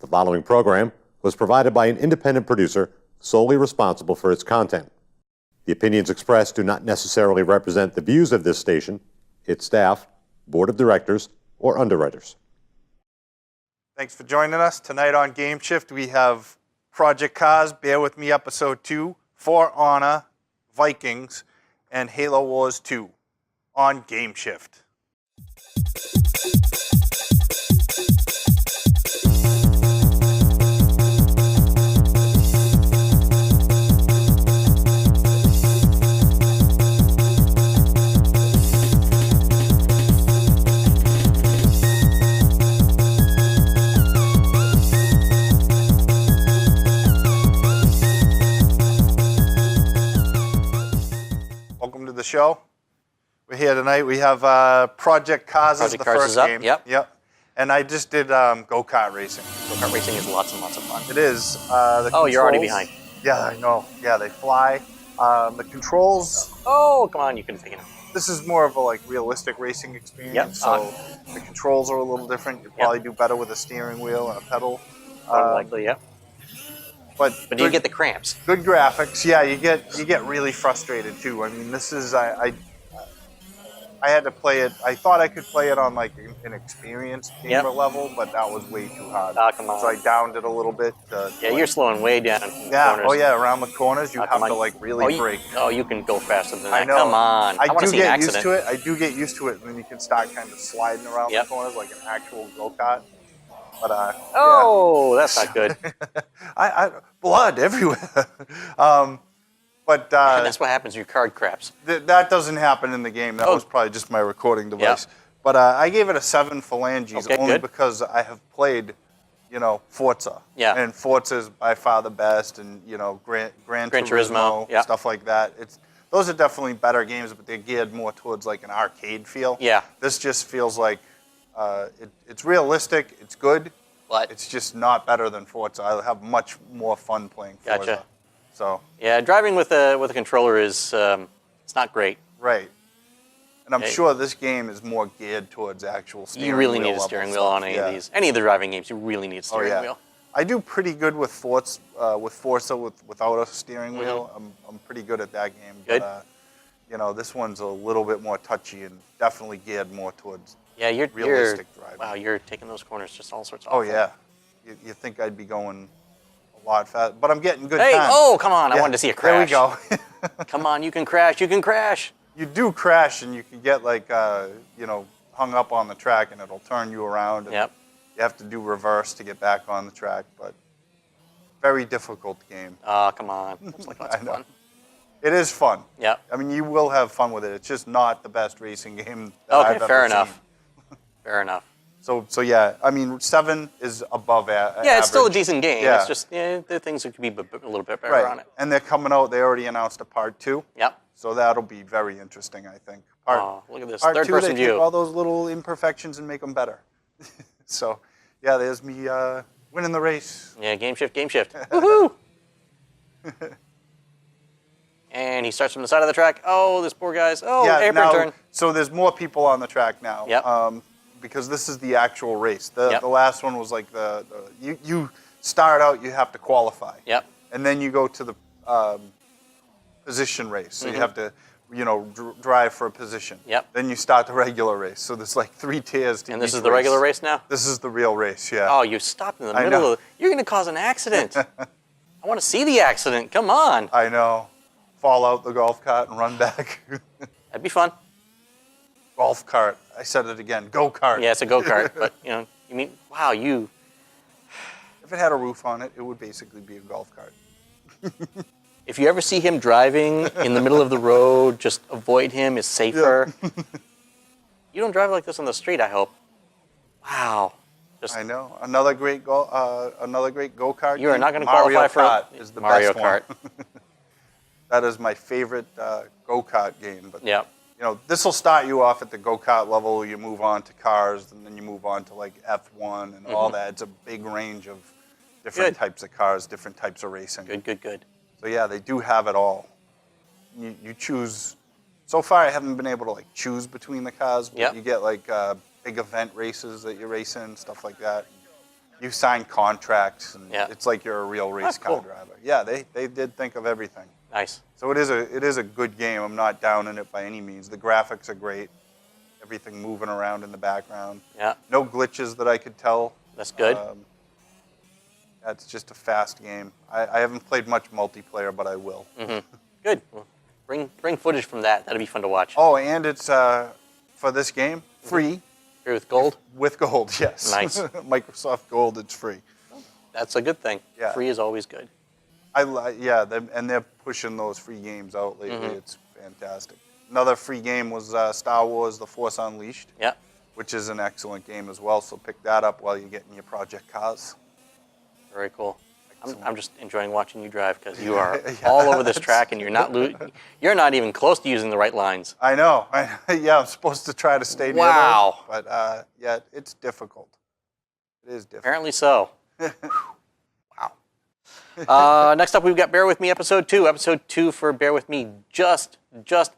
The following program was provided by an independent producer solely responsible for its content. The opinions expressed do not necessarily represent the views of this station, its staff, board of directors, or underwriters. Thanks for joining us. Tonight on GameShift, we have Project Cars, Bear With Me Episode 2, For Honor, Vikings, and Halo Wars 2 on GameShift. Welcome to the show. We're here tonight. We have Project Cars as the first game. Yep. And I just did go-kart racing. Go-kart racing is lots and lots of fun. It is. You're already behind. Yeah, I know. Yeah, they fly. The controls. Oh, come on, you can take it. This is more of a realistic racing experience. Yep. So the controls are a little different. You'd probably do better with a steering wheel and a pedal. Likely, yeah. But do you get the cramps? Good graphics. Yeah, you get really frustrated too. I mean, this is I had to play it. I thought I could play it on an experienced gamer level, but that was way too hard. Come on. So I downed it a little bit. You're slowing way down. Yeah. Corners. Oh yeah, around the corners you have to really brake. You can go faster than that. I know. Come on. I want to see an accident. Used to it. I do get used to it, and then you can start kind of sliding around the corners like an actual go-kart. But that's not good. Blood everywhere. But that's what happens when your card craps. That doesn't happen in the game. That was probably just my recording device. Yeah. But I gave it a 7 phalanges only because I have played, Forza. Yeah. And Forza is by far the best, and Gran Turismo, stuff like that. Those are definitely better games, but they're geared more towards an arcade feel. Yeah. This just feels like it's realistic. It's good. But it's just not better than Forza. I have much more fun playing Forza. Gotcha. So yeah, driving with a controller is it's not great. Right. And I'm sure this game is more geared towards actual steering wheel. You really need a steering wheel on any of these. Any of the driving games, you really need a steering wheel. I do pretty good with Forza without a steering wheel. I'm pretty good at that game. Good. But this one's a little bit more touchy and definitely geared more towards realistic driving. Wow, you're taking those corners just all sorts of. Oh yeah. You think I'd be going a lot fast, but I'm getting good time. Oh, come on. I wanted to see a crash. There we go. Come on, you can crash. You can crash. You do crash, and you can get hung up on the track, and it'll turn you around. And you have to do reverse to get back on the track, but very difficult game. Come on. It's lots of fun. It is fun. Yeah. I mean, you will have fun with it. It's just not the best racing game that I've ever fair seen. enough. Fair enough. So yeah, I mean, 7 is above average. Yeah, it's still a decent game. Yeah. It's just there are things that could be a little bit better on it. And they're coming out. They already announced a part 2. Yep. So that'll be very interesting, I think. Look at this. Part 2, third-person they view. take all those little imperfections and make them better. So, yeah, there's me winning the race. Yeah, GameShift. Woohoo! And he starts from the side of the track. Oh, this poor guy's. Oh, apron turn. So there's more people on the track now. Yep. Because this is the actual race. The last one was you start out, you have to qualify. Yep. And then you go to the position race. So you have to, drive for a position. Yep. Then you start the regular race. So there's 3 tiers to And this each is the regular race now? This is the real race, yeah. Oh, you stopped in the middle of it. You're going to cause an accident. I want to see the accident. Come on. I know. Fall out the golf cart and run back. That'd be fun. Golf cart. I said it again. Go-kart. Yeah, it's a go-kart, but you mean, wow, you. If it had a roof on it, it would basically be a golf cart. If you ever see him driving in the middle of the road, just avoid him. It's safer. Yeah. You don't drive like this on the street, I hope. Wow. I know. Another great go-kart. You are not going to qualify for Mario Kart is the Mario best Kart. one. That is my favorite go-kart game. But yeah. This will start you off at the go-kart level. You move on to cars, and then you move on to F1 and all that. It's a big range of different types of cars, different types of racing. Good. So yeah, they do have it all. You choose. So far, I haven't been able to choose between the cars. But you get big event races that you race in, stuff like that. You sign contracts, and Yeah. it's like you're a real race car cool. driver. Yeah, they did think of everything. Nice. So it is a good game. I'm not down in it by any means. The graphics are great. Everything moving around in the background. Yeah, No glitches that I could tell. that's good. That's just a fast game. I haven't played much multiplayer, but I will. Good. Well, bring footage from that. That'd be fun to watch. Oh, and it's for this game free Here with gold. with gold. Yes. Nice. Microsoft Gold. It's free. That's a good thing. Yeah. Free is always good. And they're pushing those free games out lately. It's fantastic. Another free game was Star Wars: The Force Unleashed, Yeah. which is an excellent game as well. So pick that up while you're getting your Project Cars. Very cool. Excellent. I'm just enjoying watching you drive because you are all over this track and you're not even close to using the right lines. I know. I'm supposed to try to stay near Wow. those, but yeah, it's difficult. It is difficult. Apparently so. Wow. Next up, we've got Bear With Me Episode 2. Episode 2 for Bear With Me just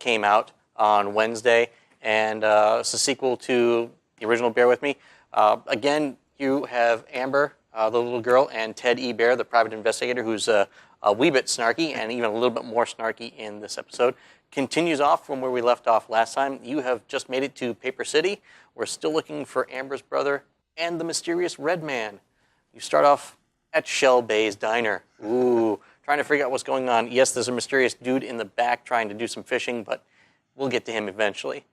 came out on Wednesday, and it's a sequel to the original Bear With Me. Again, you have Amber, the little girl, and Ted E. Bear, the private investigator, who's a wee bit snarky and even a little bit more snarky in this episode. Continues off from where we left off last time. You have just made it to Paper City. We're still looking for Amber's brother and the mysterious Red Man. You start off at Shell Bay's Diner. Ooh, trying to figure out what's going on. Yes, there's a mysterious dude in the back trying to do some fishing, but we'll get to him eventually.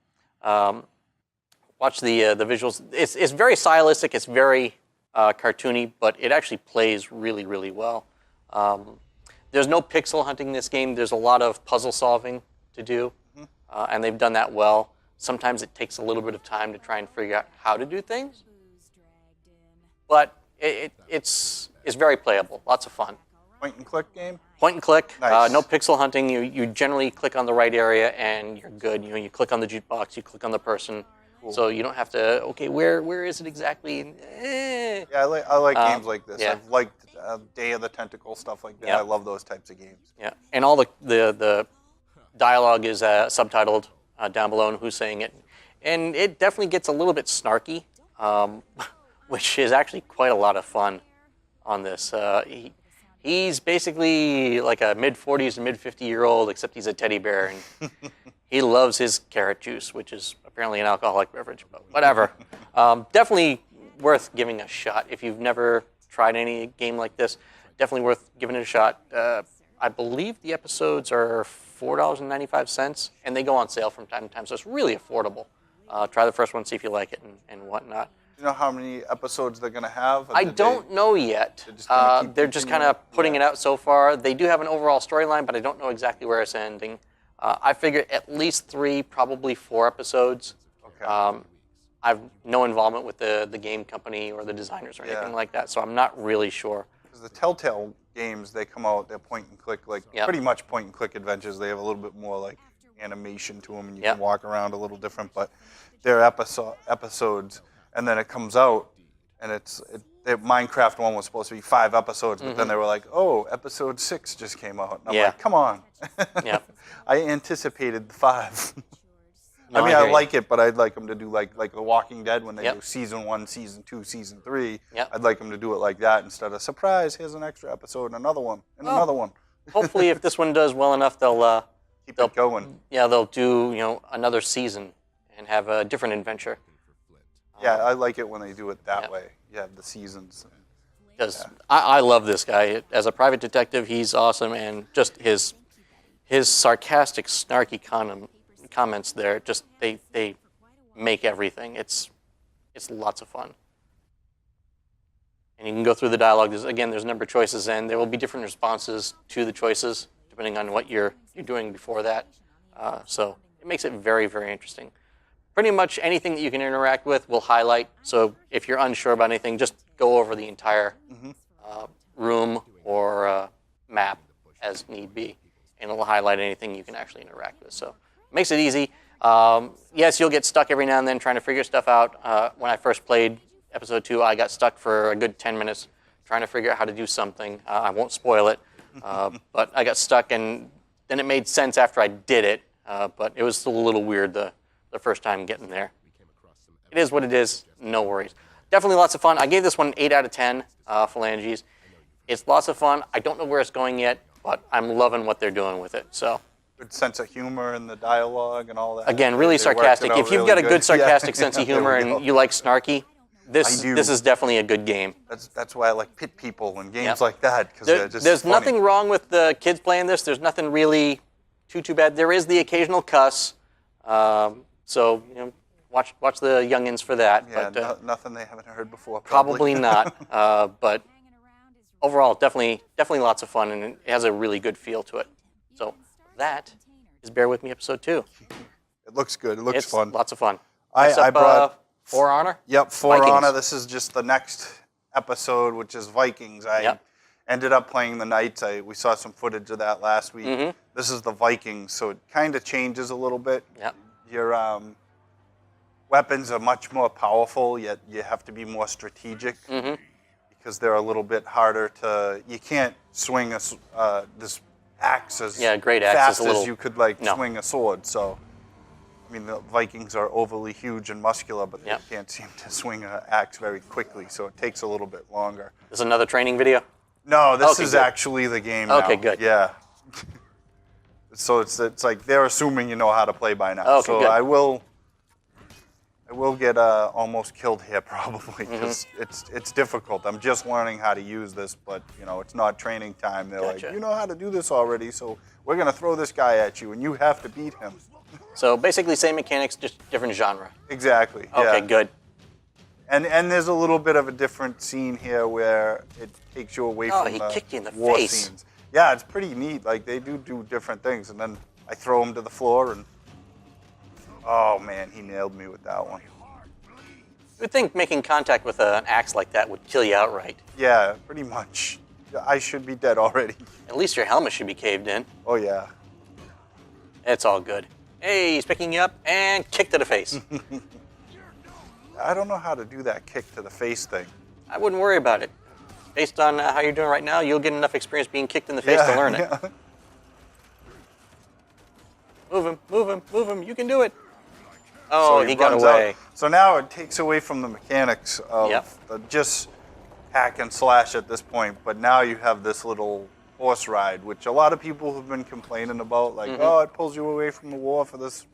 Watch the visuals. It's very stylistic. It's very cartoony, but it actually plays really, really well. There's no pixel hunting in this game. There's a lot of puzzle solving to do, and they've done that well. Sometimes it takes a little bit of time to try and figure out how to do things, but it's very playable. Lots of fun. Point and click game? Point and click. Nice. No pixel hunting. You generally click on the right area and you're good. You click on the jukebox. You click on the person. Cool. So you don't have to. Okay, where is it exactly? Yeah, I like games like this. Yeah. I've liked Day of the Tentacle, stuff like that. Yeah. I love those types of games. Yeah, and all the dialogue is subtitled down below and who's saying it, and it definitely gets a little bit snarky, which is actually quite a lot of fun on this. He's basically like a mid-40s to mid-50-year-old, except he's a teddy bear, and he loves his carrot juice, which is apparently an alcoholic beverage, but whatever. Definitely worth giving a shot. If you've never tried any game like this, definitely worth giving it a shot. I believe the episodes are $4.95, and they go on sale from time to time, so it's really affordable. Try the first one, see if you like it, and whatnot. Do you know how many episodes they're going to have? I don't know yet. They're just kind of putting it out so far. They do have an overall storyline, but I don't know exactly where it's ending. I figure at least 3, probably 4 episodes. Okay. I've no involvement with the game company or the designers or anything like that, so I'm not really sure. Because the Telltale games, they come out, they're point and click, like pretty much point and click adventures. They have a little bit more like animation to them, and you can walk around a little different, but they're episodes. And then it comes out, and Minecraft one was supposed to be 5 episodes, but then they were like, oh, episode 6 just came out. And I'm like, come on. Yeah. I anticipated the 5. No, I mean, I I hear like it, but I'd like them to do like The Walking Dead when they Yep. do season 1, season 2, season 3. Yep. I'd like them to do it like that instead of, surprise, here's an extra episode, and another one, and another one. Hopefully, if this one does well enough, they'll Keep it going. Yeah, they'll do another season and have a different adventure. Yeah, I like it when they do it that way. You have the seasons. Because I love this guy. As a private detective, he's awesome, and just his sarcastic, snarky comments there, just they make everything. It's lots of fun. And you can go through the dialogue. There's a number of choices, and there will be different responses to the choices depending on what you're doing before that. So it makes it very, very interesting. Pretty much anything that you can interact with will highlight. So if you're unsure about anything, just go over the entire room or map as need be, and it'll highlight anything you can actually interact with. So it makes it easy. Yes, you'll get stuck every now and then trying to figure stuff out. When I first played episode 2, I got stuck for a good 10 minutes trying to figure out how to do something. I won't spoil it, but I got stuck, and then it made sense after I did it, but it was still a little weird the first time getting there. It is what it is, no worries. definitely lots of fun. I gave this one an 8 out of 10 phalanges. It's lots of fun. I don't know where it's going yet, but I'm loving what they're doing with it. So Good sense of humor in the dialogue and all that. again, really They worked it sarcastic. out If you've really got a good sarcastic Yeah. sense of There humor we go. and you like snarky, this I do. this is definitely a good game. That's why I like pit people and games Yep. like that because they're just There's funny. nothing wrong with the kids playing this. There's nothing really too bad. There is the occasional cuss, so watch the youngins for that. Yeah, but nothing they haven't heard before. probably not. But overall, definitely lots of fun, and it has a really good feel to it. So that is Bear With Me episode 2. It looks good. It looks It's fun. lots of fun. I Next up, brought- For Honor. Yep, For Vikings. Honor. This is just the next episode, which is Vikings. I Yep. ended up playing the Knights. We saw some footage of that last week. Mm-hmm. This is the Vikings, so it kind of changes a little bit. Yep. Your weapons are much more powerful, yet you have to be more strategic Mm-hmm. because they're a little bit harder to. You can't swing this axe as great axe fast is a little- as you could No. swing a sword. So, I mean, the Vikings are overly huge and muscular, but Yep. they can't seem to swing an axe very quickly, so it takes a little bit longer. This is another training video. No, this Okay, is good. actually the game now. Okay, good. Yeah. So it's like they're assuming you know how to play by now. Okay, so good. I will get almost killed here probably Mm-hmm. because it's difficult. I'm just learning how to use this, but it's not training time. They're Gotcha. like, you know how to do this already, so we're gonna throw this guy at you, and you have to beat him. So basically, same mechanics, just different genre. Exactly. Okay, yeah. good. And there's a little bit of a different scene here where it takes you away Oh, from he the kicked you in the war face. scenes. Yeah, it's pretty neat. Like they do different things, and then I throw him to the floor, and oh man, he nailed me with that one. You would think making contact with an axe like that would kill you outright. Yeah, pretty much. I should be dead already. At least your helmet should be caved in. Oh yeah. It's all good. Hey, he's picking you up and kick to the face. I don't know how to do that kick to the face thing. I wouldn't worry about it. Based on how you're doing right now, you'll get enough experience being kicked in the face to learn it. Yeah. Move him, move him, move him. You can do it. Oh, So he got runs away. out. So now it takes away from the mechanics of Yep. the just hack and slash at this point, but now you have this little horse ride, which a lot of people have been complaining about, like, Mm-hmm. oh, it pulls you away from the war for this,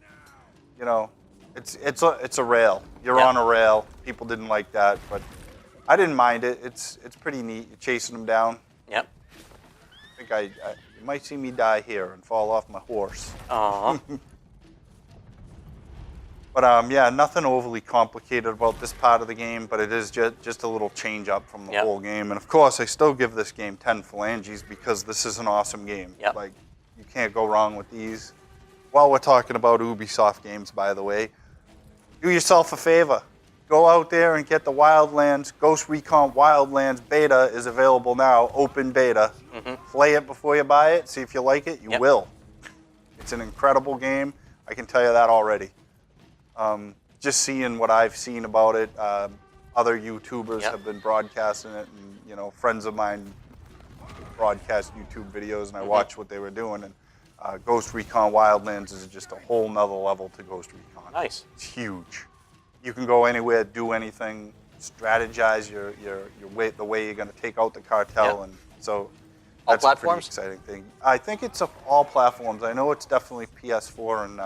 it's a rail. You're Yep. on a rail. People didn't like that, but I didn't mind it. It's pretty neat. You're chasing them down. Yep. I think you might see me die here and fall off my horse. Aw. But yeah, nothing overly complicated about this part of the game, but it is just a little change up from the Yep. whole game. And of course, I still give this game 10 phalanges because this is an awesome game. Yep. Like, you can't go wrong with these. While we're talking about Ubisoft games, by the way, do yourself a favor. Go out there and get the Wildlands. Ghost Recon Wildlands beta is available now, open beta. Play it before you buy it. See if you like it. You Yep. will. It's an incredible game. I can tell you that already. Just seeing what I've seen about it, other YouTubers Yep. have been broadcasting it, and friends of mine broadcast YouTube videos, and I watch what they were doing. And Ghost Recon Wildlands is just a whole nother level to Ghost Recon. Nice. It's huge. You can go anywhere, do anything, strategize your way, the way you're going to take out the cartel, Yep. and so All that's platforms? a pretty exciting thing. I think it's all platforms. I know it's definitely PS4 and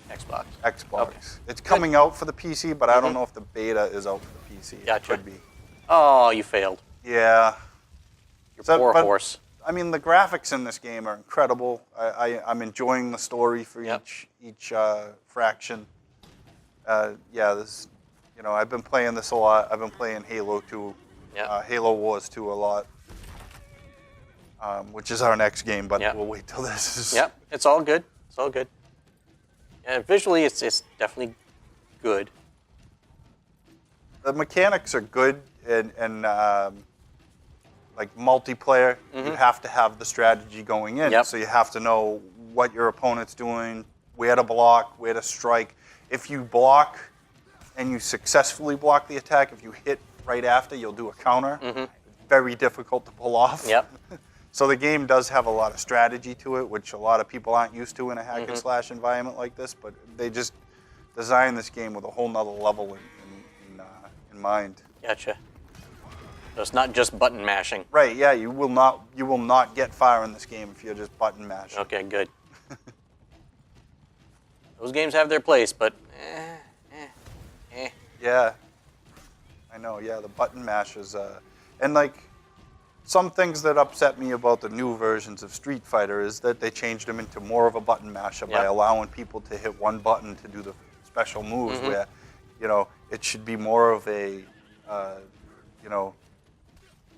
Xbox. Xbox. Okay. It's coming out for the PC, but I don't know if the beta is out for the PC. It Gotcha. could be. Oh, you failed. Yeah. Your So, poor but- horse. I mean, the graphics in this game are incredible. I'm enjoying the story for Yep. each fraction. Yeah, this, I've been playing this a lot. I've been playing Halo 2, Yep. Halo Wars 2 a lot, which is our next game, but Yep. we'll wait till this is. Yep. It's all good. It's all good. Yeah, visually, it's definitely good. The mechanics are good, and like multiplayer, you have to have the strategy going in. Yep. So you have to know what your opponent's doing, where to block, where to strike. If you block and you successfully block the attack, if you hit right after, you'll do a counter. Very difficult to pull off. Yep. So the game does have a lot of strategy to it, which a lot of people aren't used to in a hack and slash environment like this, but they just designed this game with a whole nother level in mind. Gotcha. So it's not just button mashing. Right, yeah, you will not get far in this game if you're just button mashing. Okay, good. Those games have their place, but Yeah, I know. Yeah, the button mashes, and like some things that upset me about the new versions of Street Fighter is that they changed them into more of a button masher by allowing people to hit one button to do the special moves. Where, it should be more of a,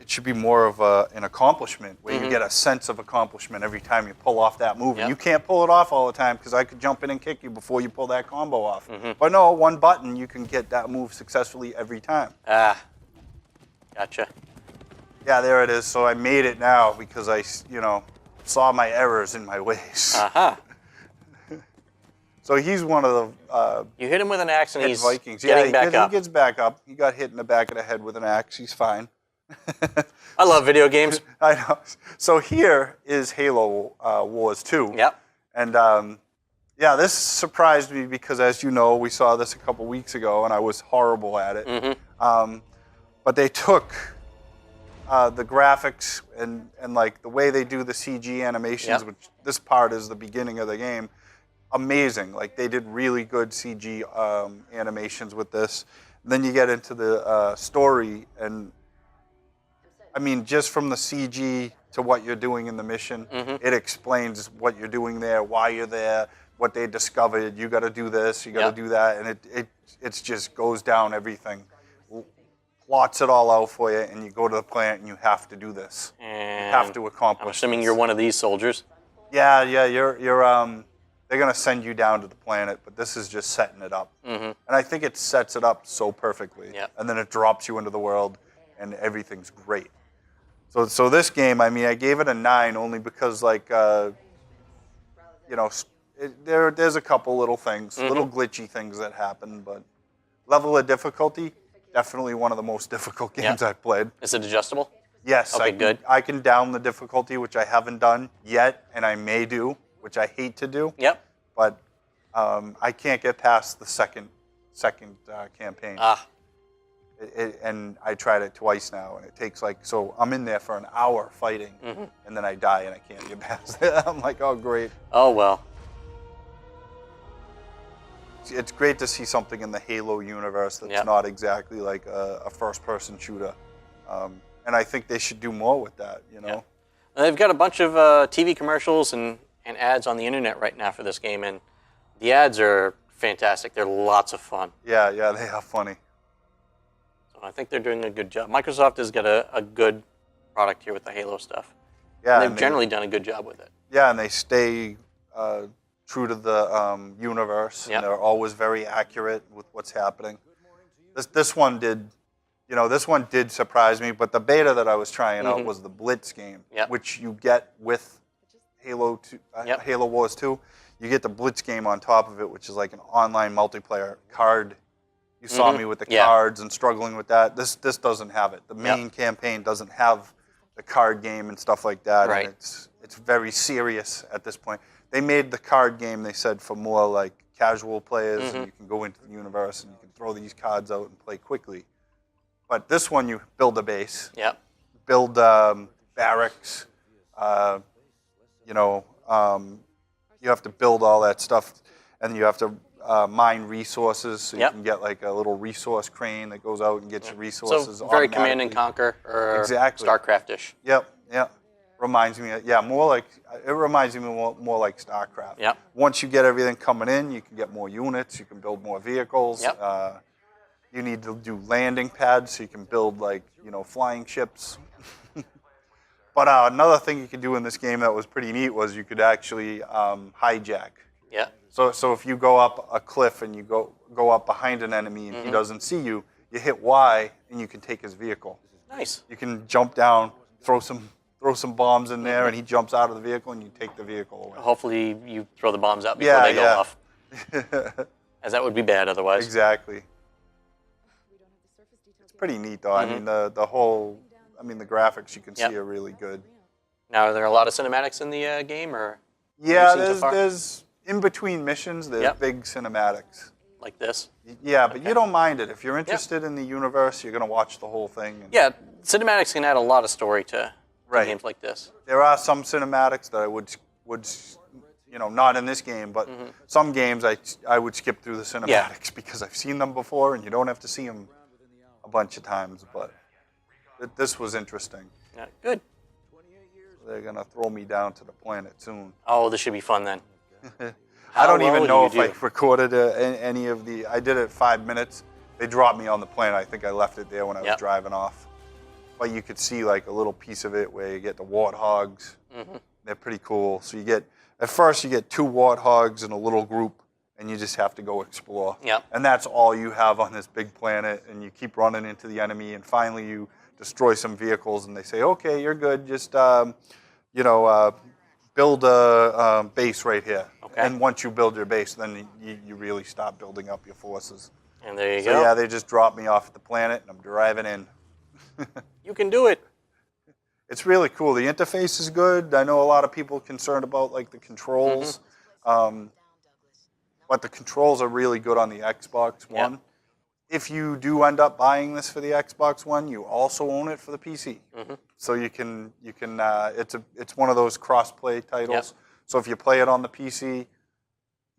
it should be more of an accomplishment where you get a sense of accomplishment every time you pull off that move. And you can't pull it off all the time because I could jump in and kick you before you pull that combo off. But no, one button, you can get that move successfully every time. Ah, gotcha. Yeah, there it is. So I made it now because I, saw my errors in my ways. Aha. So he's one of the You hit him with an axe and he's Vikings. getting back up. He gets back up. He got hit in the back of the head with an axe. He's fine. I love video games. I know. So here is Halo Wars 2. Yep. And this surprised me because, as you know, we saw this a couple weeks ago, and I was horrible at it. But they took the graphics and like the way they do the CG animations, which this part is the beginning of the game. Amazing. Like they did really good CG animations with this. And then you get into the story, and I mean, just from the CG to what you're doing in the mission, it explains what you're doing there, why you're there, what they discovered. You got to do this, you got to do that, and it just goes down everything, plots it all out for you, and you go to the plant and you have to do this. And you have to accomplish. I'm assuming this. you're one of these soldiers. Yeah, you're they're gonna send you down to the planet, but this is just setting it up. And I think it sets it up so perfectly. And then it drops you into the world, and everything's great. So this game, I mean, I gave it a 9 only because, like, there's a couple little things, little glitchy things that happen, but level of difficulty, definitely one of the most difficult games I've played. Is it adjustable? Yes. Okay, good. I can down the difficulty, which I haven't done yet, and I may do, which I hate to do. Yep. But I can't get past the second campaign. And I tried it twice now, and it takes so I'm in there for an hour fighting, and then I die and I can't get past it. I'm like, oh, great. Oh, well. It's great to see something in the Halo universe that's not exactly like a first-person shooter. And I think they should do more with that, And they've got a bunch of TV commercials and ads on the internet right now for this game, and the ads are fantastic. They're lots of fun. Yeah, they are funny. I think they're doing a good job. Microsoft has got a good product here with the Halo stuff. Yeah, and they've generally done a good job with it. Yeah, and they stay true to the universe, and they're always very accurate with what's happening. This one did, this one did surprise me. But the beta that I was trying out was the Blitz game, which you get with Halo Wars 2. You get the Blitz game on top of it, which is like an online multiplayer card. You saw me with the cards and struggling with that. This doesn't have it. The main campaign doesn't have the card game and stuff like that. Right. And it's very serious at this point. They made the card game, they said, for more like casual players, and you can go into the universe and you can throw these cards out and play quickly. But this one, you build a base, build barracks. You have to build all that stuff, and you have to mine resources, so you can get like a little resource crane that goes out and gets your resources. So very Command and Conquer or StarCraft-ish. Yep. Reminds me, more like it reminds me more like StarCraft. Yep. Once you get everything coming in, you can get more units, you can build more vehicles. Yep. You need to do landing pads, so you can build flying ships. But another thing you could do in this game that was pretty neat was you could actually hijack. Yeah. So if you go up a cliff and you go up behind an enemy and he doesn't see you, you hit Y and you can take his vehicle. Nice. You can jump down, throw some bombs in there, and he jumps out of the vehicle and you take the vehicle away. Hopefully you throw the bombs out before they go off. As that would be bad otherwise. Exactly. It's pretty neat though. I mean the graphics you can see are really good. Now, are there a lot of cinematics in the game, or? Yeah, there's in between missions, there's big cinematics. like this. Yeah, but you don't mind it. If you're interested in the universe, you're going to watch the whole thing. And Yeah, cinematics can add a lot of story to Right. games like this. there are some cinematics that I would not in this game, but some games I would skip through the cinematics because I've seen them before, and you don't have to see them a bunch of times. But this was interesting. Yeah, good. They're going to throw me down to the planet soon. Oh, this should be fun then. I don't How well even do know you if do? I recorded any of the. I did it 5 minutes. They dropped me on the planet. I think I left it there when I was Yep. driving off. But you could see like a little piece of it where you get the warthogs. They're pretty cool. So at first you get 2 warthogs in a little group, and you just have to go explore. Yep. And that's all you have on this big planet, and you keep running into the enemy, and finally you destroy some vehicles, and they say, okay, you're good. Just build a base right here. Okay. And once you build your base, then you really stop building up your forces. And there you So go. yeah, they just dropped me off at the planet, and I'm driving in. You can do it. It's really cool. The interface is good. I know a lot of people are concerned about like the controls, but the controls are really good on the Xbox One. If you do end up buying this for the Xbox One, you also own it for the PC. So you can it's one of those cross-play titles. So if you play it on the PC,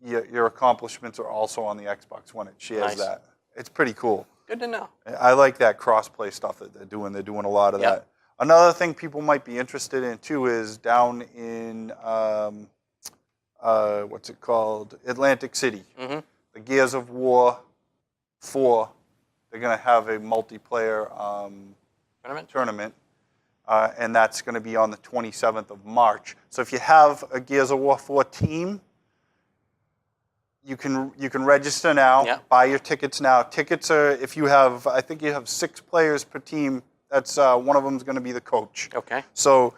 your accomplishments are also on the Xbox One. It shares Nice. that. It's pretty cool. Good to know. I like that cross-play stuff that they're doing. They're doing a lot of that. Another thing people might be interested in too is down in what's it called? Atlantic City. The Gears of War 4. They're going to have a multiplayer tournament, and that's going to be on the 27th of March. So if you have a Gears of War 4 team, you can register now. Buy your tickets now. Tickets are I think you have 6 players per team. That's one of them is going to be the coach. Okay. So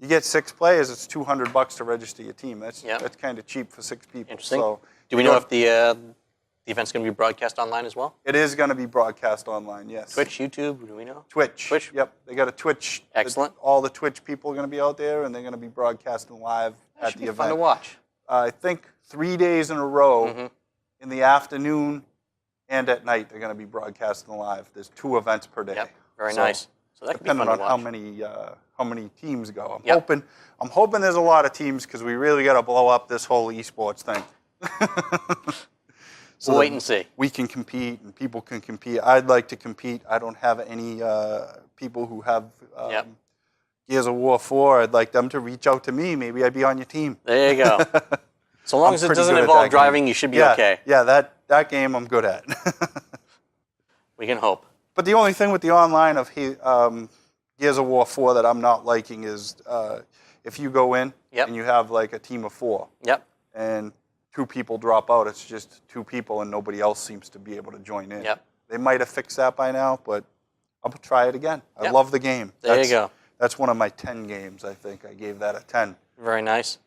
you get 6 players. It's $200 to register your team. That's kind of cheap for 6 people. Interesting. So Do we know if the event's going to be broadcast online as well? it is going to be broadcast online? Yes. Twitch, YouTube, do we know? Twitch. Twitch? Yep. They got a Twitch. Excellent. All the Twitch people are going to be out there, and they're going to be broadcasting live That at should the be event. fun to watch. I think 3 days in a row, in the afternoon and at night, they're going to be broadcasting live. There's 2 events per day. Yep. Very So, nice. So that could be fun depending to on watch. how many teams go. Yep. I'm hoping there's a lot of teams because we really got to blow up this whole esports thing. We'll wait and see. We can compete and people can compete. I'd like to compete. I don't have any people who have Gears of War 4. I'd like them to reach out to me. Maybe I'd be on your team. There you go. So long I'm as it pretty doesn't good at involve that driving, game. you should be Yeah, okay. Yeah, that game I'm good at. We can hope. But the only thing with the online of Gears of War 4 that I'm not liking is if you go in and you have like a team of 4 and 2 people drop out, it's just 2 people and nobody else seems to be able to join in. They might have fixed that by now, but I'll try it again. I love the game. There you go. That's one of my 10 games, I think. I gave that a 10. Very nice.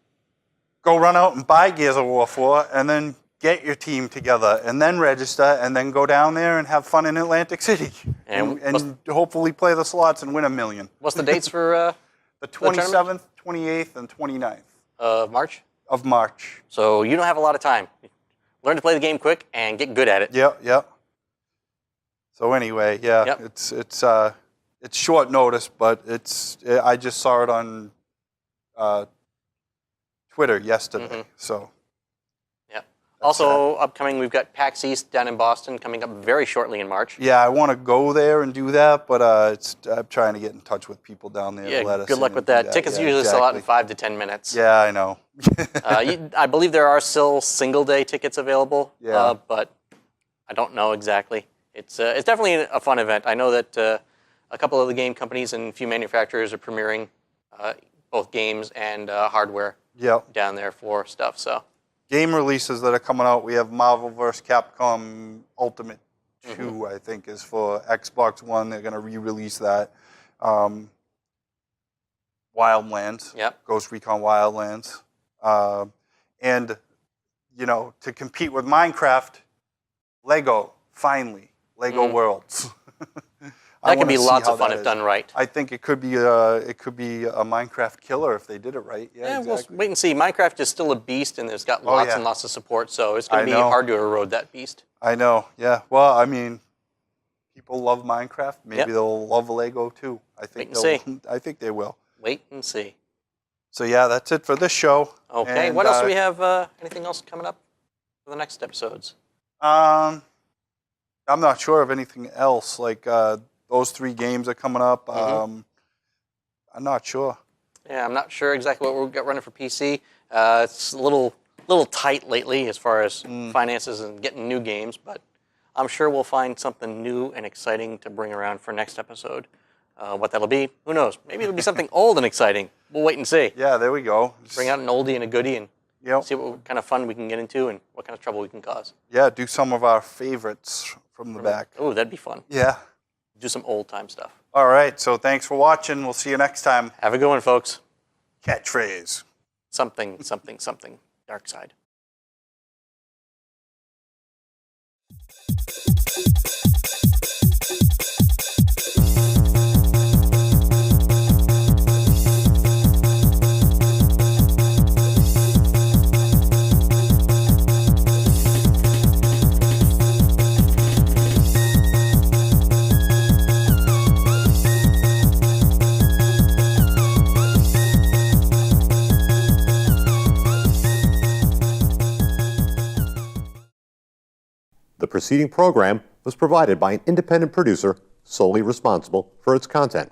Go run out and buy Gears of War 4 and then get your team together and then register and then go down there and have fun in Atlantic City and hopefully play the slots and win $1 million. What's the dates for the 27th, 28th, and 29th of March? Of March. So you don't have a lot of time. Learn to play the game quick and get good at it. Yep. So anyway, it's short notice, but I just saw it on Twitter yesterday. So. Also upcoming, we've got PAX East down in Boston coming up very shortly in March. Yeah, I want to go there and do that, but I'm trying to get in touch with people down there to let us good luck in with and do that. Tickets usually exactly. sell out in 5 to 10 minutes. Yeah, I know. I believe there are still single-day tickets available, Yeah. but I don't know exactly. It's definitely a fun event. I know that a couple of the game companies and a few manufacturers are premiering both games and hardware down there for stuff. So. Game releases that are coming out, we have Marvel vs. Capcom Ultimate 2, I think, is for Xbox One. They're going to re-release that. Wildlands, Ghost Recon Wildlands. And, to compete with Minecraft, Lego, finally. Lego Worlds. That could wanna be see lots how of fun that if is. done right. I think it could be a Minecraft killer if they did it right. Yeah, Yeah, exactly. we'll wait and see. Minecraft is still a beast, and it's got Oh, lots yeah. and lots of support, so it's going I to be know. hard to erode that beast. I know. Yeah. Well, I mean, people love Minecraft. Maybe Yep. they'll love Lego too. I think Wait and see. I think they will. Wait and see. So yeah, that's it for this show. Okay, And, what else do we have? Anything else coming up for the next episodes? I'm not sure of anything else. Like those 3 games are coming up. I'm not sure. Yeah, I'm not sure exactly what we've got running for PC. It's a little tight lately as far as finances and getting new games, but I'm sure we'll find something new and exciting to bring around for next episode. What that'll be, who knows? Maybe it'll be something old and exciting. We'll wait and see. Yeah, there we go. Bring out an oldie and a goodie and Yep. see what kind of fun we can get into and what kind of trouble we can cause. Yeah, do some of our favorites from the back. Oh, that'd be fun. Yeah. Do some old time stuff. All right. So thanks for watching. We'll see you next time. Have a good one, folks. Catchphrase. Something, something, something. Dark side. The preceding program was provided by an independent producer solely responsible for its content.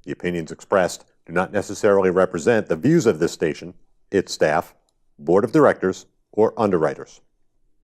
The opinions expressed do not necessarily represent the views of this station, its staff, board of directors, or underwriters.